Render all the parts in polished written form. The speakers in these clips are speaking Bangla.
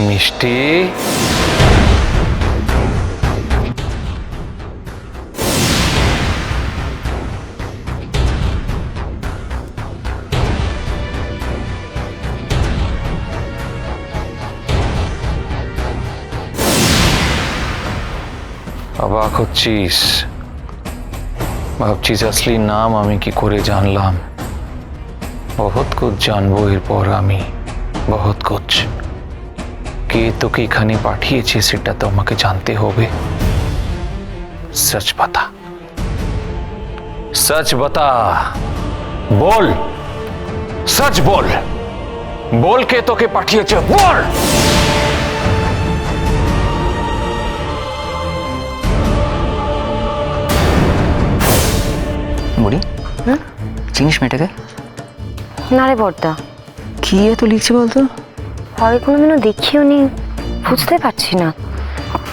মিষ্টি, অবাক হচ্ছিস? ভাবছিস আসলি নাম আমি কি করে জানলাম? বহুত কুছ জানবো এরপর আমি, বহুত কুছ। কে তোকে এখানে পাঠিয়েছে সেটা তো আমাকে জানতে হবে। সচ বতা, সচ বতা, বল, সচ বল, বল কে তোকে পাঠিয়েছে, বল। বুড়ি, চিনিস মেয়েটাকে? না রে বড়দা, কি এত লিখছে বলতো? আগে কোনোদিনও দেখিও নি, বুঝতে পারছি না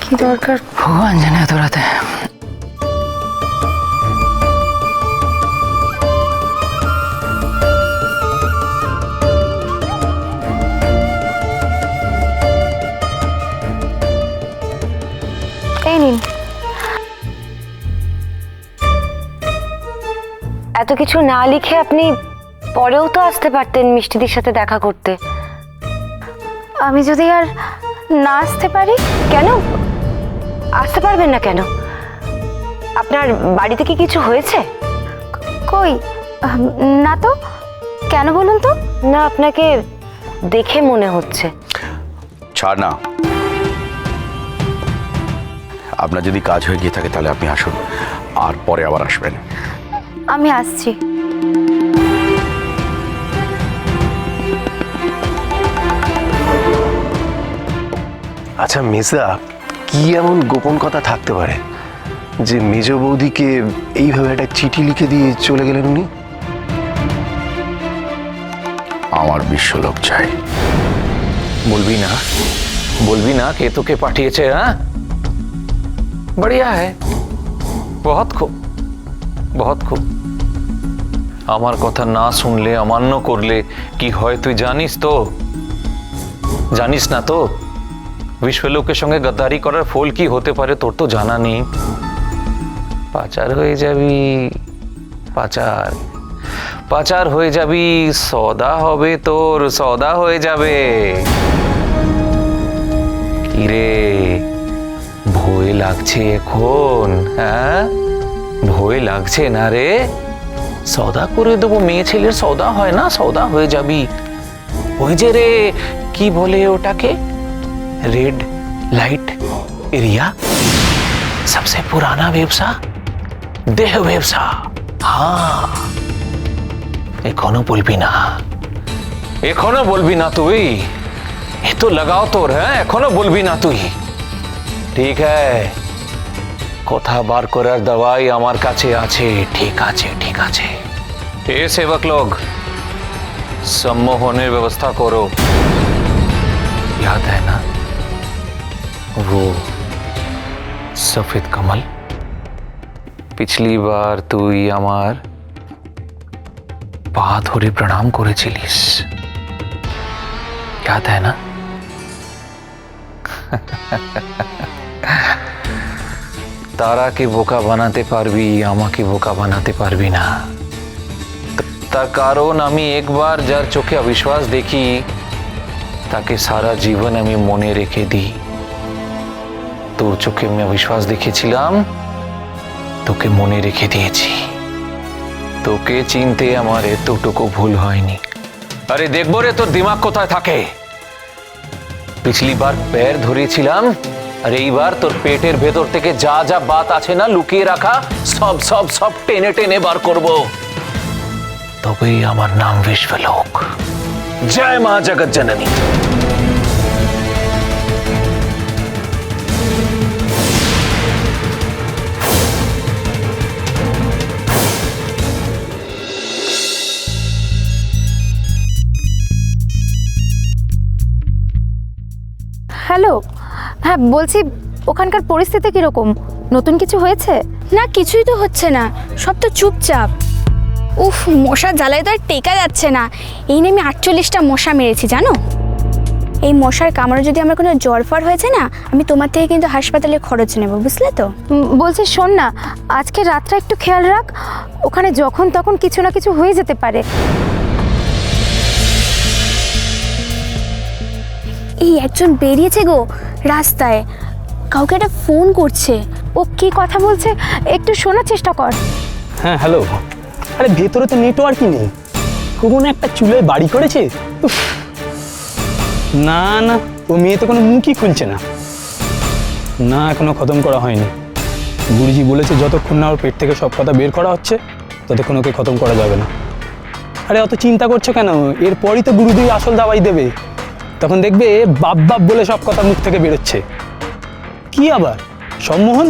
কি দরকার। ভগবান জানে এত রাতে। এই নিন, এত কিছু না লিখে আপনি পরেও তো আসতে পারতেন মিষ্টিদির সাথে দেখা করতে। আমি যদি আর না আসতে পারি? কেন আসতে পারবেন না? কেন? আপনার বাড়িতে কি কিছু হয়েছে? কই, না তো। কেন বলুন তো? না, আপনাকে দেখে মনে হচ্ছে। ছাড় না, আপনার যদি কাজ হয়ে গিয়ে থাকে তাহলে আপনি আসুন, আর পরে আবার আসবেন। আমি আসছি। আচ্ছা মেজদা, কি এমন গোপন কথা থাকতে পারে যে মেজ বৌদিকে এইভাবে একটা চিঠি লিখে দিয়ে চলে গেলেন উনি? আমার বিশ্বলোক চাই। বলবি না, বলবি না কে তোকে পাঠিয়েছে? হ্যাঁ, বড়িয়া है, बहुत खूब, बहुत खूब। আমার কথা না শুনলে, অমান্য করলে কি হয় তুই জানিস তো? জানিস না তো? বিশ্বলোকের সঙ্গে গদ্দারি করার ফল কি হতে পারে তোর তো জানা নেই। পাচার হয়ে যাবি, পাচার, পাচার হয়ে যাবি, সওদা হবে তোর, সওদা হয়ে যাবে। কিরে, ভয় লাগছে এখন? হ্যাঁ, ভয় লাগছে না রে? সওদা করে দেবো, মেয়ে ছেলের সওদা হয় না, সওদা হয়ে যাবি। ওই যে রে, কি বলে ওটাকে, रेड लाइट एरिया, सबसे पुराना व्यवसा, देह व्यवसा। हाँ, एखोनो बोलबी ना, एखोनो बोलबी ना तुई, ये तो लगाओ तोर है, एखोनो बोलबी ना तुई। ठीक है, कोथा बार करार दवाई आमार काछे आछे, ठीक आछे, ठीक आछे। ए सेवक लोग, सम्मोहनेर व्यवस्था करो। याद है ना वो सफेद कमल? पिछली बार তুই আমার পা ধরে প্রণাম করেছিলিস, याद है ना? তারাকে বোকা বানাতে পারবি, আমাকে বোকা বানাতে পারবি না। তার কারণ আমি একবার যার চোখে অবিশ্বাস দেখি তাকে সারা জীবন আমি মনে রেখে দিই। তোর চোখে আমি অবিশ্বাস দেখেছিলাম, তোকে মনে রেখে দিয়েছি। তোকে চিনতে আমার এতটুকু ভুল হয়নি। আরে দেখবো রে তোর দিমাগ কোথায় থাকে। পিছলি বার पैर ধরেছিলাম, আর এইবার তোর পেটের ভেতর থেকে যা যা বাত আছে না লুকিয়ে রাখা, সব সব সব টেনে টেনে বার করব। তবেই আমার নাম বিশ্বলোক। জয় মা জগৎ জননী। হ্যালো, হ্যাঁ বলছি, ওখানকার পরিস্থিতি কিরকম? নতুন কিছু হয়েছে? না, কিছুই তো হচ্ছে না, সব তো চুপচাপ। উফ, মশা জ্বালায় তো আর টেকা যাচ্ছে না। এই নিয়ে আমি 48টা মশা মেরেছি জানো। এই মশার কামড়ে যদি আমার কোনো জ্বর ফর হয়েছে না, আমি তোমার থেকে কিন্তু হাসপাতালের খরচ নেব, বুঝলে তো? বলছি শোন না, আজকে রাতটা একটু খেয়াল রাখ, ওখানে যখন তখন কিছু না কিছু হয়ে যেতে পারে। এই একজন বেরিয়েছে গো রাস্তায়, কাউকে একটা ফোন করছে। ও কি কথা বলছে একটু শোনার চেষ্টা কর। হ্যাঁ হ্যালো। আরে ভেতরে তো নেটওয়ার্কই নেই। কোনো একটা চুলোয় বাড়ি করেছে। উফ, না না, ও মেয়ে তো কোনো মুখই খুলছে না। না, এখনো খতম করা হয়নি। গুরুজি বলেছে যতক্ষণ না ওর পেট থেকে সব কথা বের করা হচ্ছে ততক্ষণ ওকে খতম করা যাবে না। আরে অত চিন্তা করছো কেন? এরপরই তো গুরুদেব আসল দাওয়াই দেবে। তখন দেখবে বাপ বাপ বলে সব কথা মুখ থেকে বেরোচ্ছে। কি আবার সম্মোহন?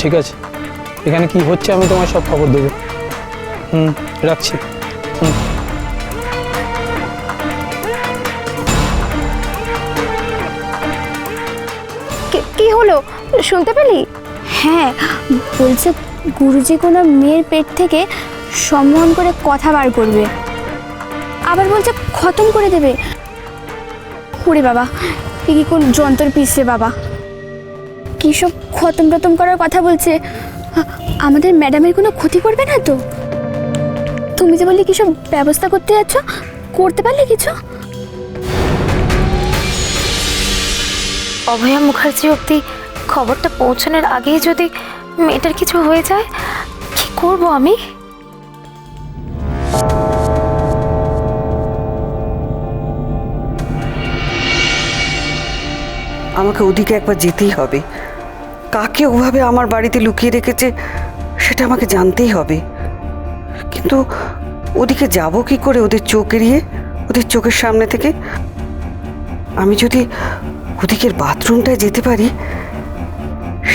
ঠিক আছে, এখানে কি হচ্ছে আমি তোমায় সব খবর দেবো। রাখছি। কি হলো শুনতে পেলি? হ্যাঁ, বলছে গুরুজি কোনো মেয়ের পেট থেকে সম্মোহন করে কথা বার করবে, আবার বলছে খতম করে দেবে। ওরে বাবা, এ কি কোন যন্ত্র পিছরে বাবা! কী সব খতম টতম করার কথা বলছে। আমাদের ম্যাডামের কোনো ক্ষতি করবে না তো? তুমি যে বললে কী সব ব্যবস্থা করতে যাচ্ছ, করতে পারলে কিছু? অভয়া মুখার্জি অবধি খবরটা পৌঁছানোর আগেই যদি মেয়েটার কিছু হয়ে যায়, কি করব আমি? আমাকে ওদিকে একবার যেতেই হবে। কাকে ওভাবে আমার বাড়িতে লুকিয়ে রেখেছে সেটা আমাকে জানতেই হবে। কিন্তু ওদিকে যাব কি করে ওদের চোখ এড়িয়ে, ওদের চোখের সামনে থেকে? আমি যদি ওদিকের বাথরুমটায় যেতে পারি,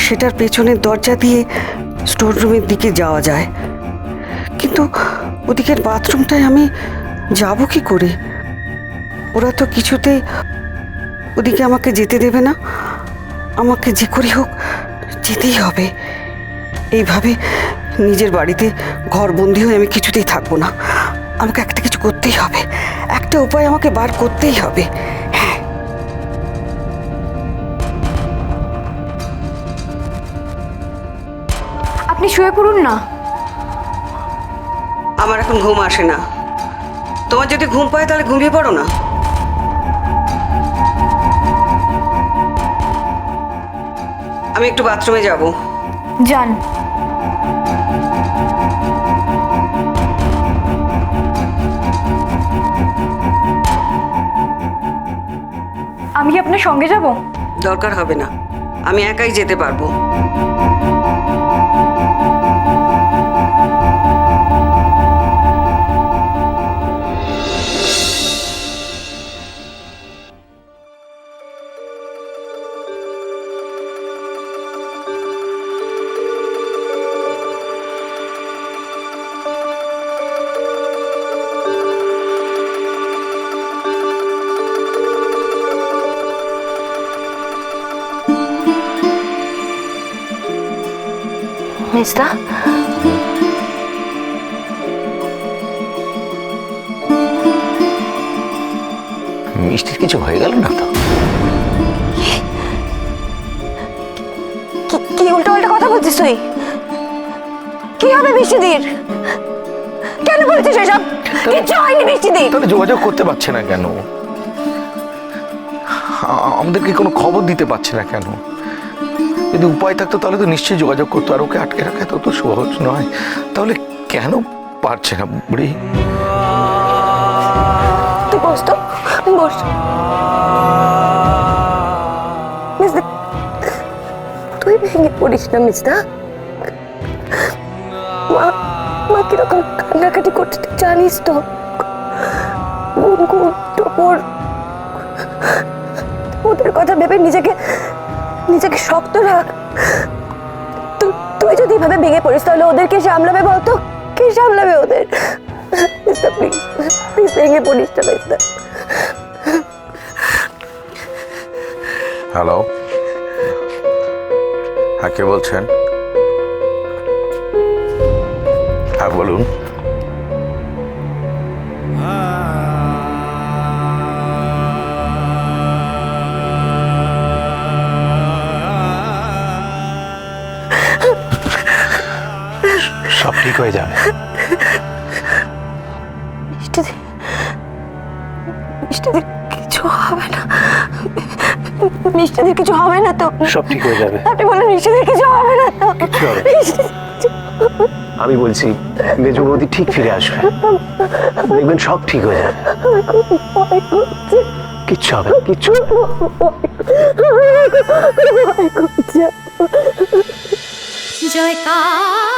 সেটার পেছনের দরজা দিয়ে স্টোর রুমের দিকে যাওয়া যায়। কিন্তু ওদিকের বাথরুমটায় আমি যাব কি করে? ওরা তো কিছুতেই ওদিকে আমাকে যেতে দেবে না। আমাকে যে করে হোক যেতেই হবে। এইভাবে নিজের বাড়িতে ঘরবন্দি হয়ে আমি কিছুতেই থাকবো না। আমাকে একটা কিছু করতেই হবে, একটা উপায় আমাকে বার করতেই হবে। হ্যাঁ, আপনি শুয়ে পড়ুন না। আমার এখন ঘুম আসে না। তোমার যদি ঘুম পায় তাহলে ঘুমিয়ে পড়ো না। আমি একটু বাথরুমে যাব। যান। আমি কি আপনার সঙ্গে যাব? দরকার হবে না, আমি একাই যেতে পারবো। মেজদা, মিষ্টির কিছু হয়ে গেল না তো? কি উল্টো পাল্টা কথা বলছিস তুই? কি হবে বৃষ্টিদির? কেন বলছিস এসব? কিচ্ছু হয়নি বৃষ্টিদির। তাহলে যোগাযোগ করতে পারছে না কেন? আমাদেরকে কোনো খবর দিতে পারছে না কেন? যদি উপায় থাকতো তাহলে তো নিশ্চয়ই যোগাযোগ করতো। আর ওকে আটকে রাখা তো সহজ নয়। তাহলে কেন পারছে না বুড়ি? তুই বস তো, বস। মেজদা, তুই ভেঙে পড়িস না মেজদা। মা কিরকম কান্নাকাটি করছে তুই জানিস তো। গুনগুন, টপর, ওদের কথা ভেবে নিজেকে শক্ত রাখ। তুই যদি এভাবে ভেঙে পড়িস তাহলে ওদের কে সামলাবে বলতো? কে সামলাবে ওদের? প্লিজ প্লিজ ভেঙে পড়িস না মেজদা। হ্যালো, হ্যাঁ কে বলছেন? হ্যাঁ বলুন। ঠিক হয়ে যাবে। মিষ্টিদি, মিষ্টিদির কিছু হবে না, মিষ্টিদির কিছু হবে না তো? সব ঠিক হয়ে যাবে। আপনি বলেন মিষ্টিদির কিছু হবে না তো? কিচ্ছু হবে না। আমি বলছি মেজ বৌদি ঠিক ফিরে আসবে, দেখবেন সব ঠিক হয়ে যাবে। কিচ্ছু হবে না, কিচ্ছু হবে না। জয়কার